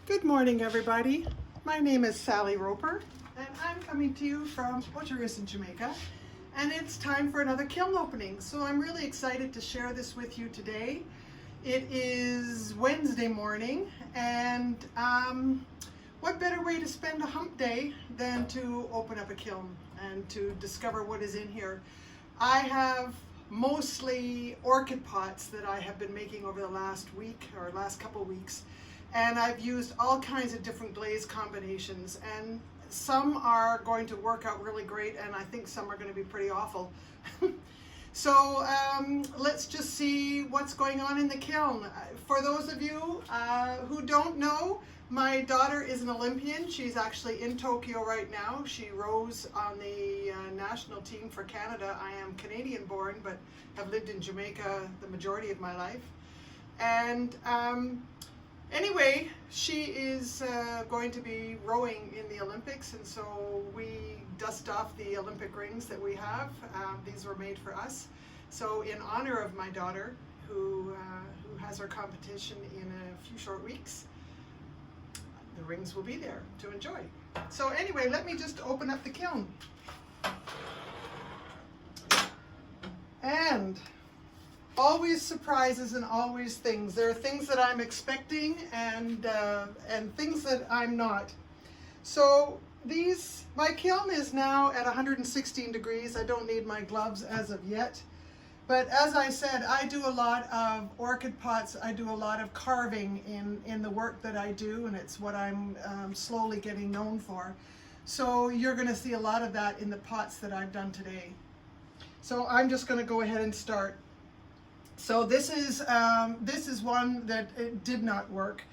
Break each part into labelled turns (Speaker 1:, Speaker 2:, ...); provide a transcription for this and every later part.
Speaker 1: Good morning, everybody. My name is Sally Roper, and I'm coming to you from Oatmeal in Jamaica, and it's time for another kiln opening. So I'm really excited to share this with you today. It is Wednesday morning, and what better way to spend a hump day than to open up a kiln and to discover what is in here. I have mostly orchid pots that I have been making over the last week or last couple weeks. And I've used all kinds of different glaze combinations, and some are going to work out really great, and I think some are going to be pretty awful. So let's just see what's going on in the kiln. For those of you who don't know, my daughter is an Olympian. She's actually in Tokyo right now. She rows on the national team for Canada. I am Canadian born, but have lived in Jamaica the majority of my life. And anyway, she is going to be rowing in the Olympics, and so we dust off the Olympic rings that we have. These were made for us. So in honor of my daughter, who has her competition in a few short weeks, the rings will be there to enjoy. So anyway, let me just open up the kiln. And always surprises and always things. There are things that I'm expecting and things that I'm not. So my kiln is now at 116 degrees. I don't need my gloves as of yet. But as I said, I do a lot of orchid pots. I do a lot of carving in the work that I do, and it's what I'm slowly getting known for. So you're going to see a lot of that in the pots that I've done today. So I'm just going to go ahead and start. So this is one that it did not work,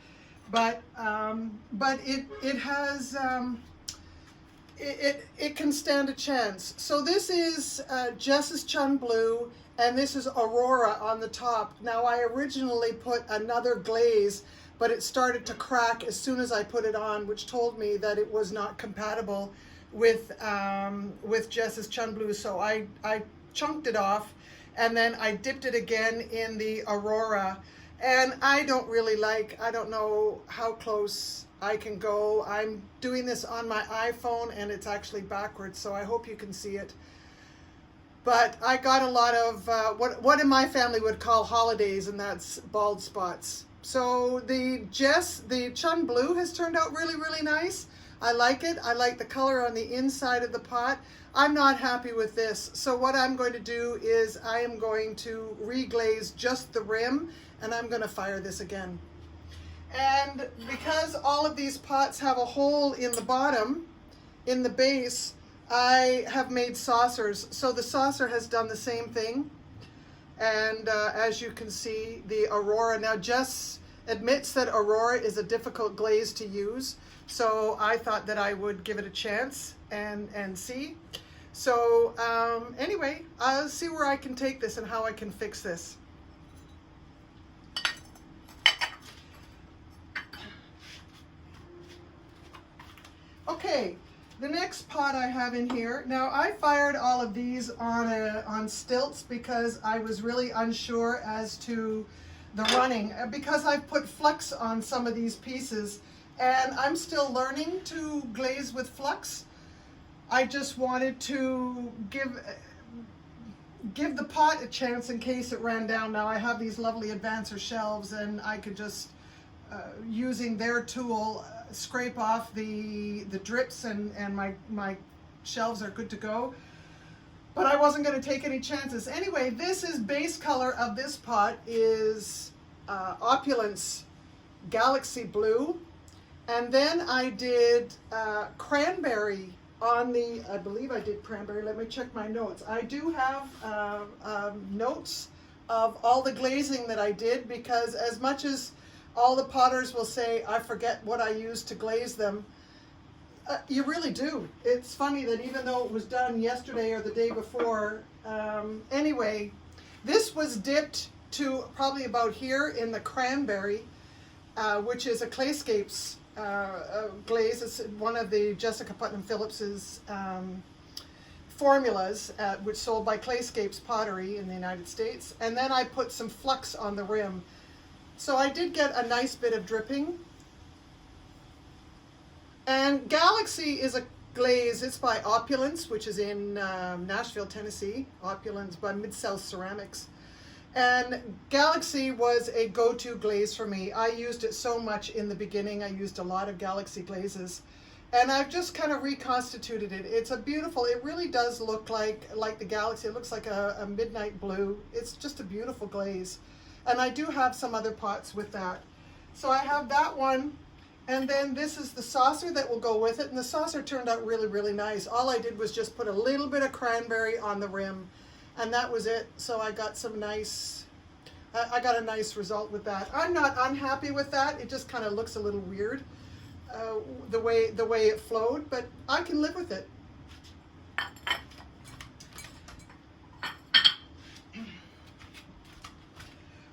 Speaker 1: but it has it can stand a chance. So this is Jess's Chun Blue, and this is Aurora on the top. Now I originally put another glaze, but it started to crack as soon as I put it on, which told me that it was not compatible with Jess's Chun Blue. So I chunked it off. And then I dipped it again in the Aurora. And I don't know how close I can go. I'm doing this on my iPhone, and it's actually backwards, so I hope you can see it. But I got a lot of what in my family would call holidays, and that's bald spots. So the Chun Blue has turned out really, really nice. I like it. I like the color on the inside of the pot. I'm not happy with this. So what I'm going to do is I am going to reglaze just the rim, and I'm going to fire this again. And because all of these pots have a hole in the bottom, in the base, I have made saucers. So the saucer has done the same thing. And as you can see, the Aurora, now Jess admits that Aurora is a difficult glaze to use. So I thought that I would give it a chance and see. So anyway, I'll see where I can take this and how I can fix this. Okay, the next pot I have in here. Now I fired all of these on stilts because I was really unsure as to the running, because I've put flux on some of these pieces. And I'm still learning to glaze with flux. I just wanted to give the pot a chance in case it ran down. Now I have these lovely advancer shelves, and I could just, using their tool, scrape off the drips, and my shelves are good to go. But I wasn't going to take any chances. Anyway, this is base color of this pot is Opulence Galaxy Blue. And then I did cranberry on the, I believe I did cranberry. Let me check my notes. I do have notes of all the glazing that I did, because as much as all the potters will say, I forget what I used to glaze them, you really do. It's funny that even though it was done yesterday or the day before, anyway, this was dipped to probably about here in the cranberry, which is a Clayscapes glaze. It's one of the Jessica Putnam Phillips's formulas, which sold by Clayscapes Pottery in the United States. And then I put some flux on the rim. So I did get a nice bit of dripping. And Galaxy is a glaze. It's by Opulence, which is in Nashville, Tennessee. Opulence by Mid-South Ceramics. And Galaxy was a go-to glaze for me. I used it so much in the beginning. I used a lot of Galaxy glazes. And I've just kind of reconstituted it. It's a beautiful, it really does look like the Galaxy. It looks like a midnight blue. It's just a beautiful glaze. And I do have some other pots with that. So I have that one. And then this is the saucer that will go with it. And the saucer turned out really, really nice. All I did was just put a little bit of cranberry on the rim. And that was it. So I got some nice, I got a nice result with that. I'm not unhappy with that. It just kind of looks a little weird, the way it flowed, but I can live with it.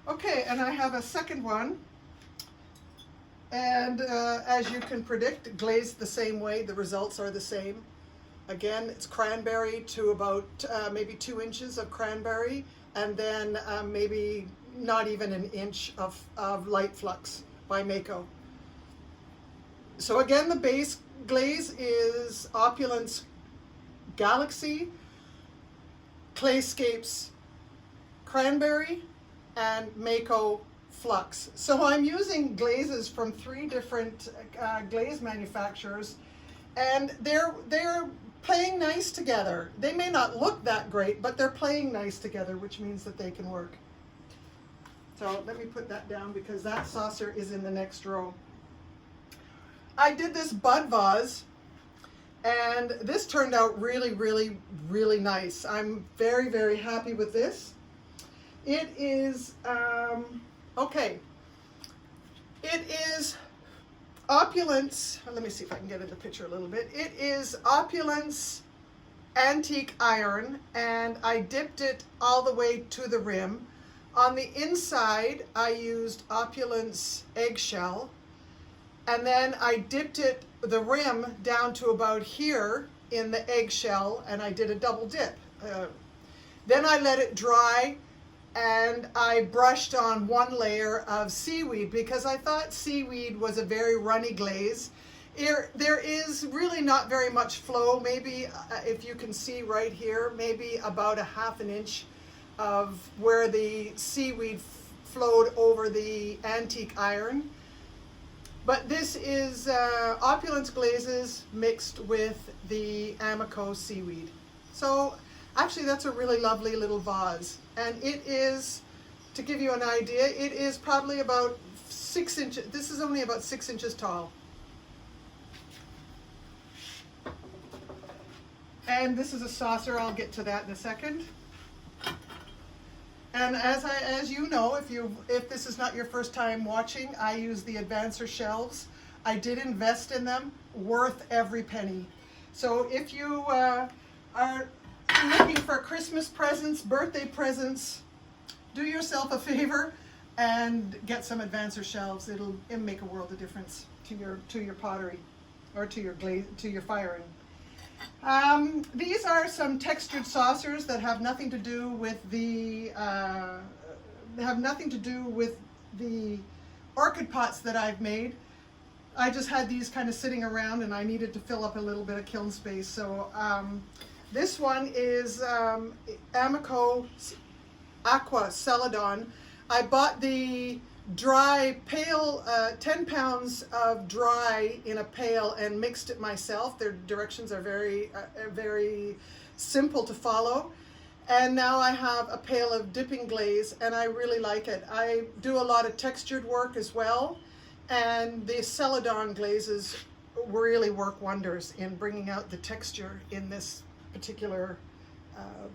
Speaker 1: Okay, and I have a second one. And as you can predict, glazed the same way, the results are the same. Again, it's cranberry to about maybe 2 inches of cranberry, and then maybe not even an inch of light flux by Mako. So again, the base glaze is Opulence Galaxy, Clayscapes Cranberry, and Mako Flux. So I'm using glazes from 3 different glaze manufacturers, and they're playing nice together. They may not look that great, but they're playing nice together, which means that they can work. So let me put that down because that saucer is in the next row. I did this bud vase, and this turned out really, really, really nice. I'm very, very happy with this. It is, okay. It is Opulence, let me see if I can get in the picture a little bit. It is Opulence Antique Iron, and I dipped it all the way to the rim. On the inside, I used Opulence Eggshell, and then I dipped the rim down to about here in the eggshell, and I did a double dip. Then I let it dry, and I brushed on 1 layer of seaweed because I thought seaweed was a very runny glaze. There is really not very much flow, maybe if you can see right here, maybe about a ½ an inch of where the seaweed flowed over the antique iron. But this is Opulence glazes mixed with the Amico seaweed. So actually that's a really lovely little vase. And it is, to give you an idea, it is probably about 6 inches, this is only about 6 inches tall. And this is a saucer, I'll get to that in a second. And as you know, if this is not your first time watching, I use the Advancer shelves. I did invest in them, worth every penny. So if you are looking for Christmas presents, birthday presents, do yourself a favor and get some Advancer shelves. It'll make a world of difference to your pottery or to your firing. These are some textured saucers that have nothing to do with the orchid pots that I've made. I just had these kind of sitting around, and I needed to fill up a little bit of kiln space. So this one is Amico Aqua Celadon. I bought the dry pail, 10 pounds of dry in a pail, and mixed it myself. Their directions are very simple to follow. And now I have a pail of dipping glaze, and I really like it. I do a lot of textured work as well, and the Celadon glazes really work wonders in bringing out the texture in this particular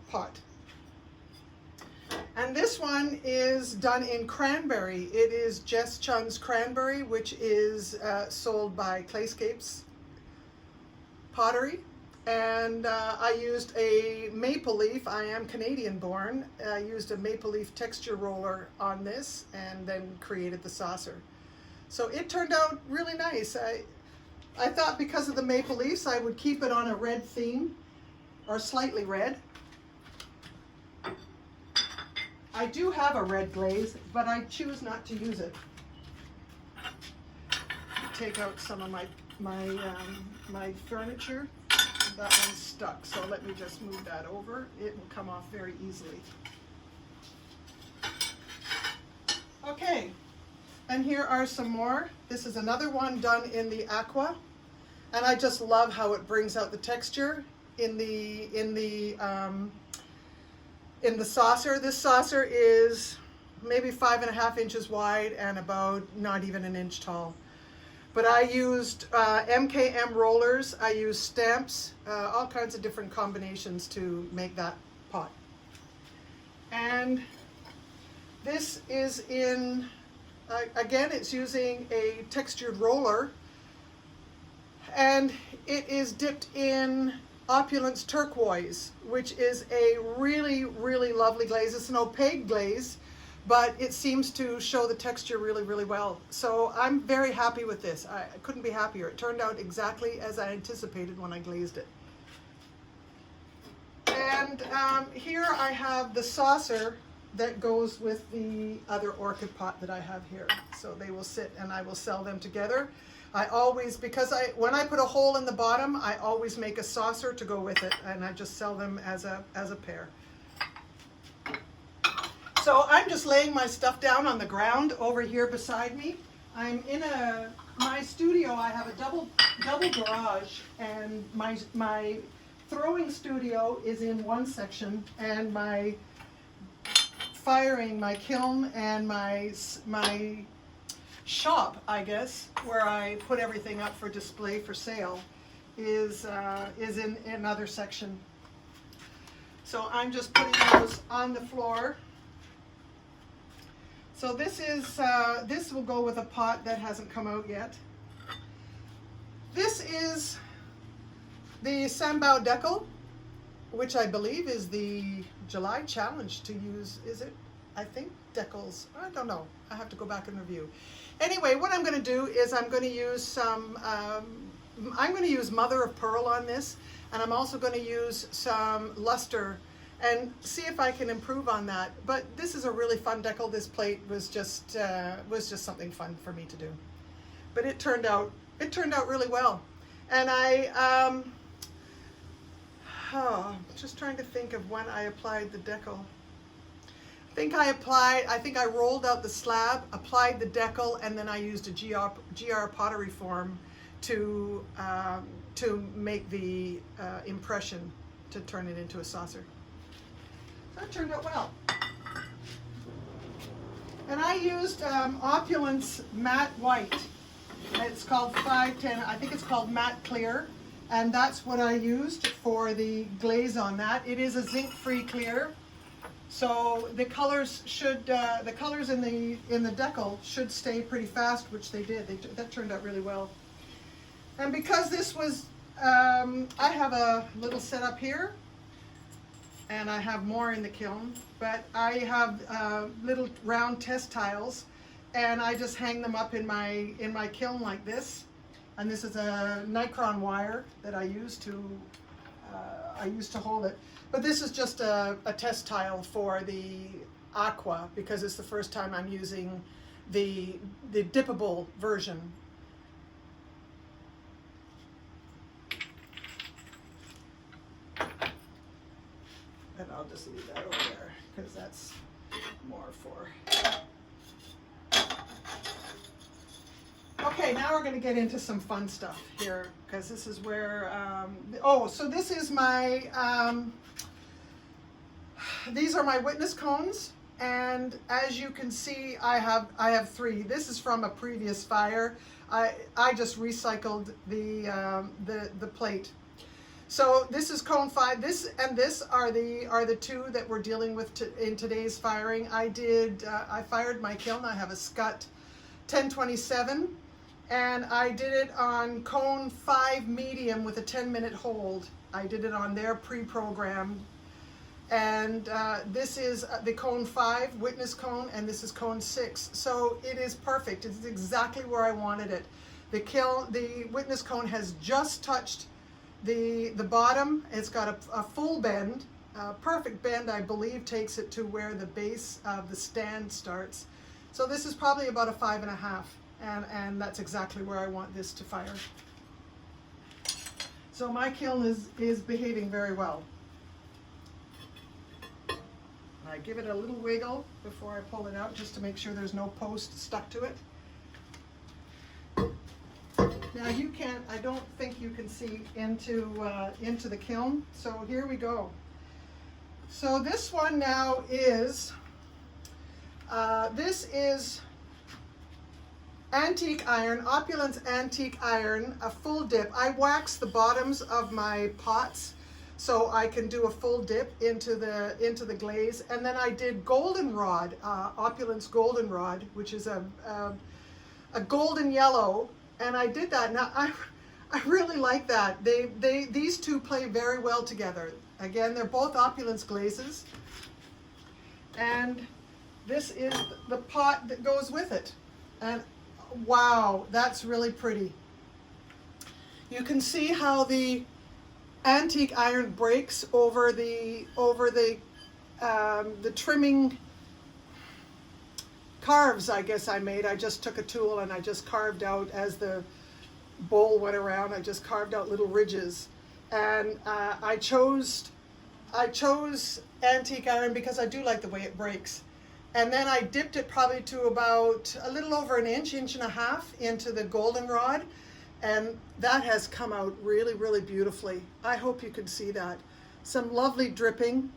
Speaker 1: pot. And this one is done in cranberry. It is Jess Chun's cranberry, which is sold by Clayscapes Pottery. And I used a maple leaf. I am Canadian born. I used a maple leaf texture roller on this and then created the saucer. So it turned out really nice. I thought because of the maple leaves I would keep it on a red theme, or slightly red. I do have a red glaze, but I choose not to use it. Take out some of my my furniture. That one's stuck, so let me just move that over. It will come off very easily. Okay, and here are some more. This is another one done in the aqua, and I just love how it brings out the texture in the saucer. This saucer is maybe 5.5 inches wide and about not even an inch tall. But I used MKM rollers, I used stamps, all kinds of different combinations to make that pot. And this is in, again, it's using a textured roller, and it is dipped in Opulence Turquoise, which is a really, really lovely glaze. It's an opaque glaze, but it seems to show the texture really, really well. So I'm very happy with this. I couldn't be happier. It turned out exactly as I anticipated when I glazed it. And here I have the saucer that goes with the other orchid pot that I have here. So they will sit and I will sell them together. I always, because when I put a hole in the bottom, I always make a saucer to go with it, and I just sell them as a pair. So I'm just laying my stuff down on the ground over here beside me. I'm in my studio. I have a double garage, and my throwing studio is in one section, and my firing, my kiln, and my shop, I guess, where I put everything up for display for sale, is in another section. So I'm just putting those on the floor. So this will go with a pot that hasn't come out yet. This is the Sambao Decal, which I believe is the July challenge to use, is it? I think decals, I don't know. I have to go back and review. Anyway, what I'm going to do is I'm going to use some, I'm going to use mother of pearl on this, and I'm also going to use some luster and see if I can improve on that. But this is a really fun decal. This plate was just something fun for me to do. But it turned out really well. And just trying to think of when I applied the decal. I think I rolled out the slab, applied the decal, and then I used a GR pottery form to make the impression to turn it into a saucer. That turned out well. And I used Opulence Matte White. It's called 510, I think it's called Matte Clear. And that's what I used for the glaze on that. It is a zinc-free clear. So the colors in the decal should stay pretty fast, which they did. That turned out really well. And because this was, I have a little setup here, and I have more in the kiln, but I have little round test tiles, and I just hang them up in my kiln like this. And this is a Nicron wire that I use to hold it. But this is just a test tile for the aqua, because it's the first time I'm using the dippable version. And I'll just leave that over there, because that's more for... Okay, now we're going to get into some fun stuff here, because this is where, so this is my, these are my witness cones, and as you can see, I have 3. This is from a previous fire. I just recycled the plate. So this is cone 5. This and this are the 2 that we're dealing with in today's firing. I fired my kiln. I have a Scut 1027. And I did it on cone 5 medium with a 10-minute hold. I did it on their pre-programmed. And this is the cone 5 witness cone, and this is cone 6. So it is perfect. It's exactly where I wanted it. The witness cone has just touched the bottom. It's got a full bend, perfect bend. I believe takes it to where the base of the stand starts. So this is probably about a 5.5. And that's exactly where I want this to fire. So my kiln is behaving very well. I give it a little wiggle before I pull it out just to make sure there's no post stuck to it. Now you can't, I don't think you can see into the kiln, so here we go. So this one now is, this is antique iron, Opulence antique iron, a full dip. I wax the bottoms of my pots so I can do a full dip into the glaze. And then I did goldenrod, Opulence goldenrod, which is a golden yellow. And I did that. Now I really like that. These two play very well together. Again, they're both Opulence glazes. And this is the pot that goes with it. And wow, that's really pretty. You can see how the antique iron breaks over the trimming carves, I guess I made. I just took a tool and I just carved out, as the bowl went around, I just carved out little ridges. And I chose antique iron because I do like the way it breaks. And then I dipped it probably to about a little over an inch and a half into the goldenrod. And that has come out really, really beautifully. I hope you can see that. Some lovely dripping.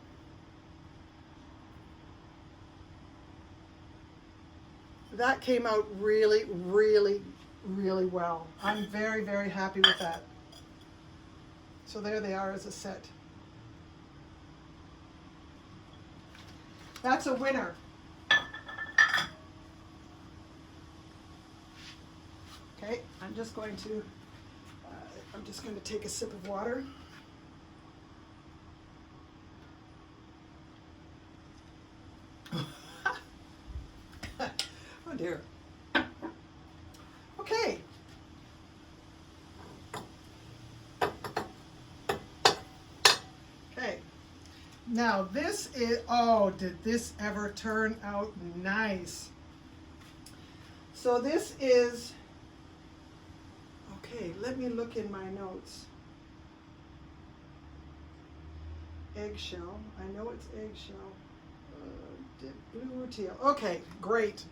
Speaker 1: That came out really, really, really well. I'm very, very happy with that. So there they are as a set. That's a winner. Okay, I'm just going to take a sip of water. Oh dear. Okay. Okay. Now this is, oh, did this ever turn out nice? So this is, okay, let me look in my notes. Eggshell, I know it's eggshell. Blue teal. Okay, great.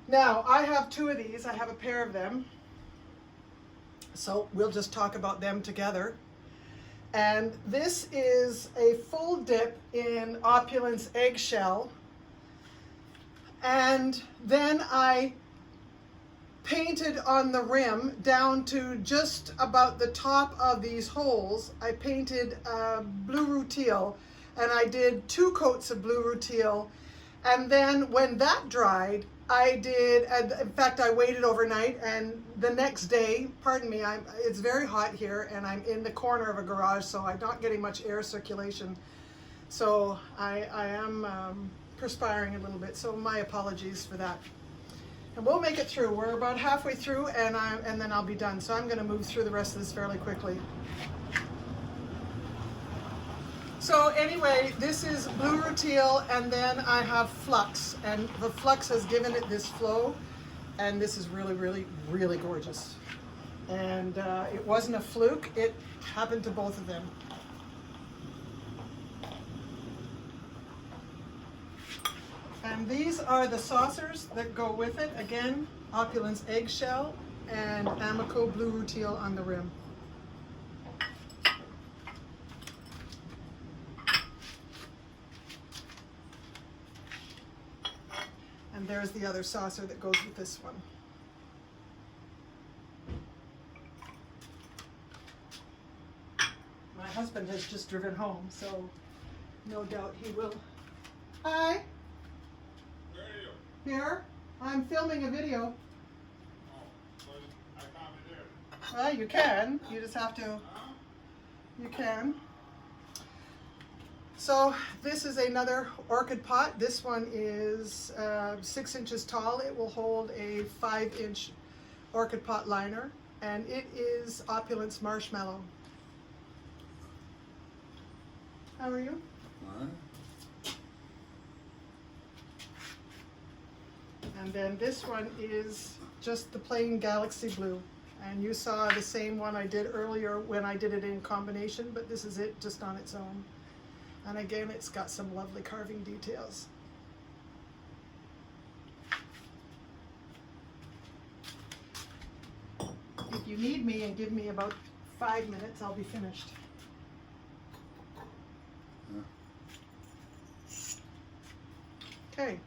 Speaker 1: Now I have two of these. I have a pair of them. So we'll just talk about them together. And this is a full dip in Opulence eggshell. And then I painted on the rim down to just about the top of these holes. I painted blue rutile, and I did 2 coats of blue rutile. And then when that dried, I did, in fact, I waited overnight, and the next day, pardon me, it's very hot here, and I'm in the corner of a garage, so I'm not getting much air circulation. So I am perspiring a little bit, so my apologies for that. And we'll make it through. We're about halfway through, and then I'll be done. So I'm going to move through the rest of this fairly quickly. So anyway, this is blue rutile, and then I have flux, and the flux has given it this flow, and this is really, really, really gorgeous. And it wasn't a fluke, it happened to both of them. And these are the saucers that go with it. Again, Opulence eggshell and Amico blue rutile on the rim. And there's the other saucer that goes with this one. My husband has just driven home, so no doubt he will. Hi.
Speaker 2: Where are you?
Speaker 1: Here. I'm filming a video.
Speaker 2: Oh, well, I can't be there.
Speaker 1: Well, you can. You just have to.
Speaker 2: Huh?
Speaker 1: You can. So this is another orchid pot. This one is 6 inches tall. It will hold a 5-inch orchid pot liner, and it is Opulence marshmallow. How are you?
Speaker 2: What?
Speaker 1: And then this one is just the plain galaxy blue. And you saw the same one I did earlier when I did it in combination, but this is it just on its own. And again, it's got some lovely carving details. If you need me and give me about 5 minutes, I'll be finished. Okay,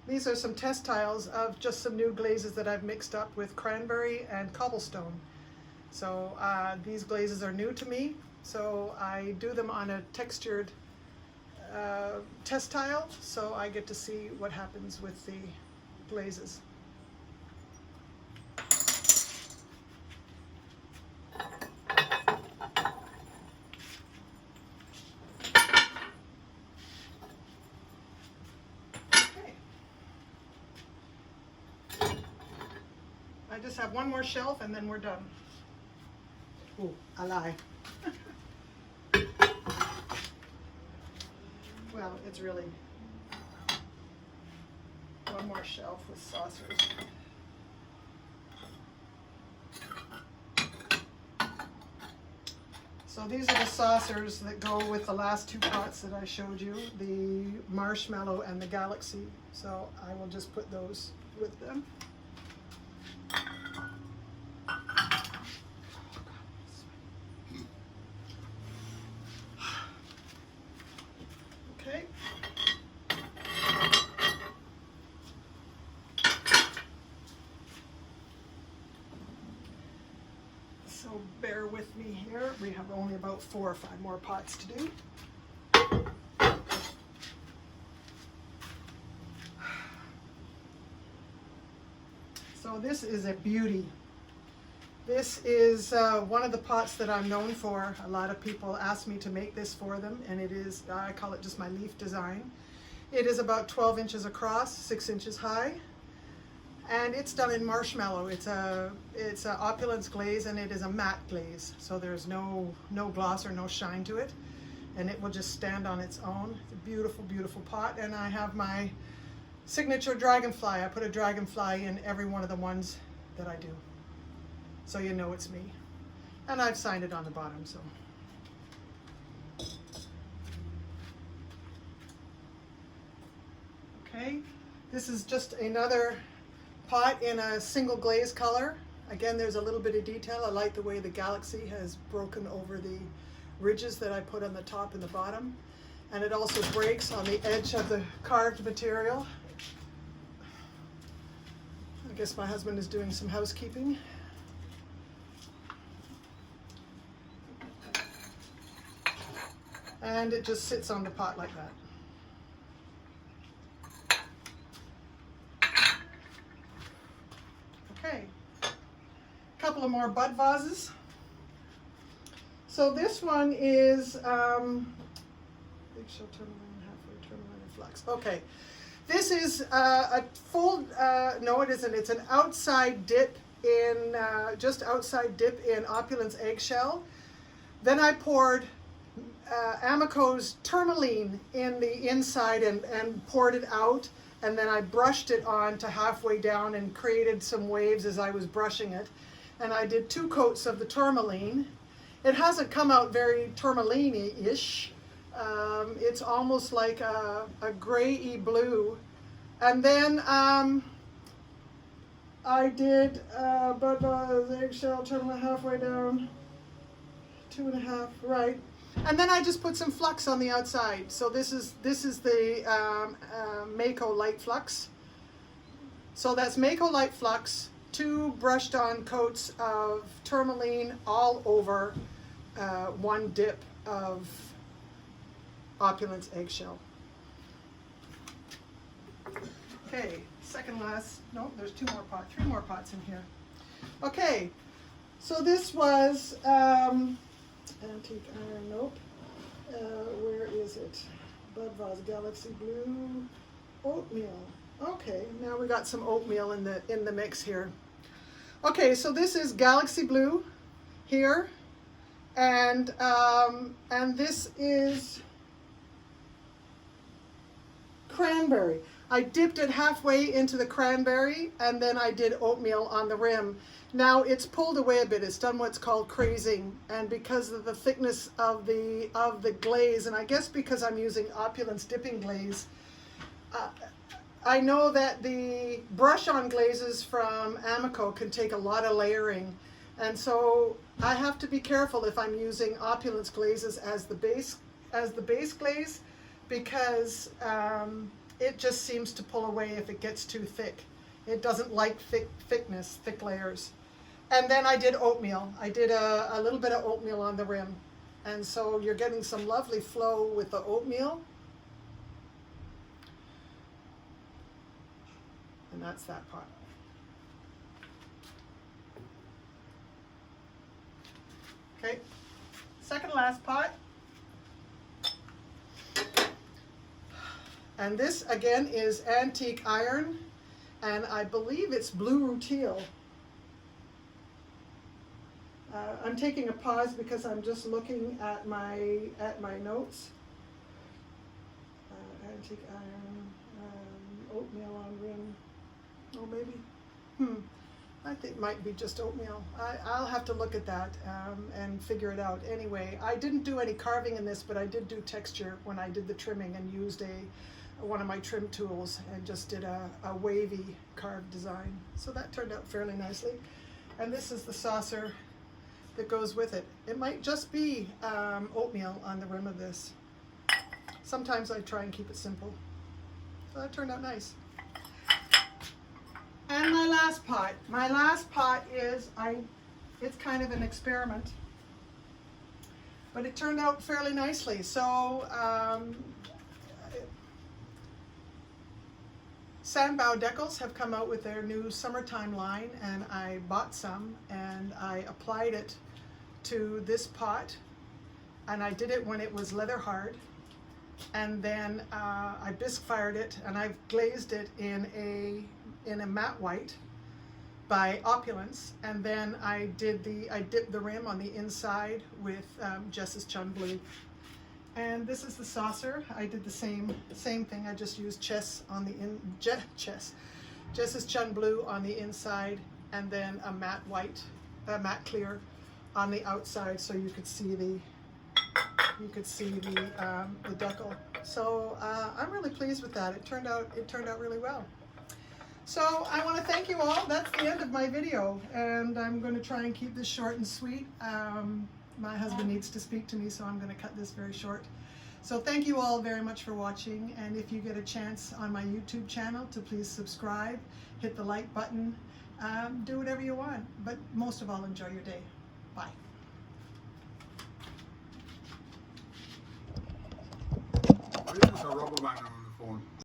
Speaker 1: these are some test tiles of just some new glazes that I've mixed up with cranberry and cobblestone. So these glazes are new to me, so I do them on a textured test tile, so I get to see what happens with the glazes. I just have one more shelf and then we're done. Ooh, I lie. Well, it's really one more shelf with saucers. So these are the saucers that go with the last two pots that I showed you, the marshmallow and the galaxy. So I will just put those with them. Okay. So bear with me here. We have only about 4 or 5 more pots to do. So this is a beauty. This is one of the pots that I'm known for. A lot of people ask me to make this for them, and it is, I call it just my leaf design. It is about 12 inches across, 6 inches high, and it's done in marshmallow. It's a opulence glaze, and it is a matte glaze, so there's no gloss or no shine to it, and it will just stand on its own. It's a beautiful, beautiful pot, and I have my signature dragonfly. I put a dragonfly in every one of the ones that I do, so you know it's me. And I've signed it on the bottom, so. Okay, this is just another pot in a single glaze color. Again, there's a little bit of detail. I like the way the galaxy has broken over the ridges that I put on the top and the bottom. And it also breaks on the edge of the carved material. I guess my husband is doing some housekeeping. And it just sits on the pot like that. Okay, a couple of more bud vases. So this one is eggshell tourmaline, halfway tourmaline and flux. Okay, this is a full, no it isn't, it's an outside dip in, just outside dip in opulence eggshell. Then I poured Amico's tourmaline in the inside and poured it out, and then I brushed it on to halfway down and created some waves as I was brushing it. And I did 2 coats of the tourmaline. It hasn't come out very tourmaline-ish. It's almost like a gray-y blue. And then I did bud vase, eggshell, tourmaline halfway down, 2.5, right. And then I just put some flux on the outside. So this is the Mako Light Flux. So that's Mako Light Flux, 2 brushed on coats of tourmaline all over 1 dip of opulence eggshell. Okay, second last, no, there's 2 more pots, 3 more pots in here. Okay, so this was antique iron, nope. Where is it? Bud vase, galaxy blue, oatmeal. Okay, now we got some oatmeal in the mix here. Okay, so this is galaxy blue here, and this is cranberry. I dipped it halfway into the cranberry, and then I did oatmeal on the rim. Now it's pulled away a bit. It's done what's called crazing, and because of the thickness of the glaze, and I guess because I'm using Opulence dipping glaze, I know that the brush-on glazes from Amico can take a lot of layering, and so I have to be careful if I'm using Opulence glazes as the base glaze, because it just seems to pull away if it gets too thick. It doesn't like thick layers. And then I did oatmeal. I did a little bit of oatmeal on the rim, and so you're getting some lovely flow with the oatmeal. And that's that part. Okay, second to last pot. And this again is antique iron, and I believe it's blue rutile. I'm taking a pause because I'm just looking at my notes. Antique iron, oatmeal on rim. Oh, maybe. I think it might be just oatmeal. I'll have to look at that and figure it out. Anyway, I didn't do any carving in this, but I did do texture when I did the trimming and used one of my trim tools and just did a wavy carved design. So that turned out fairly nicely. And this is the saucer that goes with it. It might just be oatmeal on the rim of this. Sometimes I try and keep it simple. So that turned out nice. And my last pot. My last pot is, it's kind of an experiment, but it turned out fairly nicely. So Sambao Decals have come out with their new summertime line, and I bought some and I applied it to this pot, and I did it when it was leather hard, and then I bisque fired it, and I've glazed it in a matte white by Opulence, and then I dipped the rim on the inside with Jess's Chun Blue. And this is the saucer. I did the same thing. I just used Jess's Chun Blue on the inside, and then a matte white, matte clear on the outside, so you could see the decal. So I'm really pleased with that. It turned out really well. So I want to thank you all. That's the end of my video, and I'm going to try and keep this short and sweet. My husband needs to speak to me, so I'm going to cut this very short. So thank you all very much for watching, and if you get a chance on my YouTube channel to please subscribe, hit the like button, do whatever you want, but most of all, enjoy your day. Bye.
Speaker 2: This is a rubber band on the phone.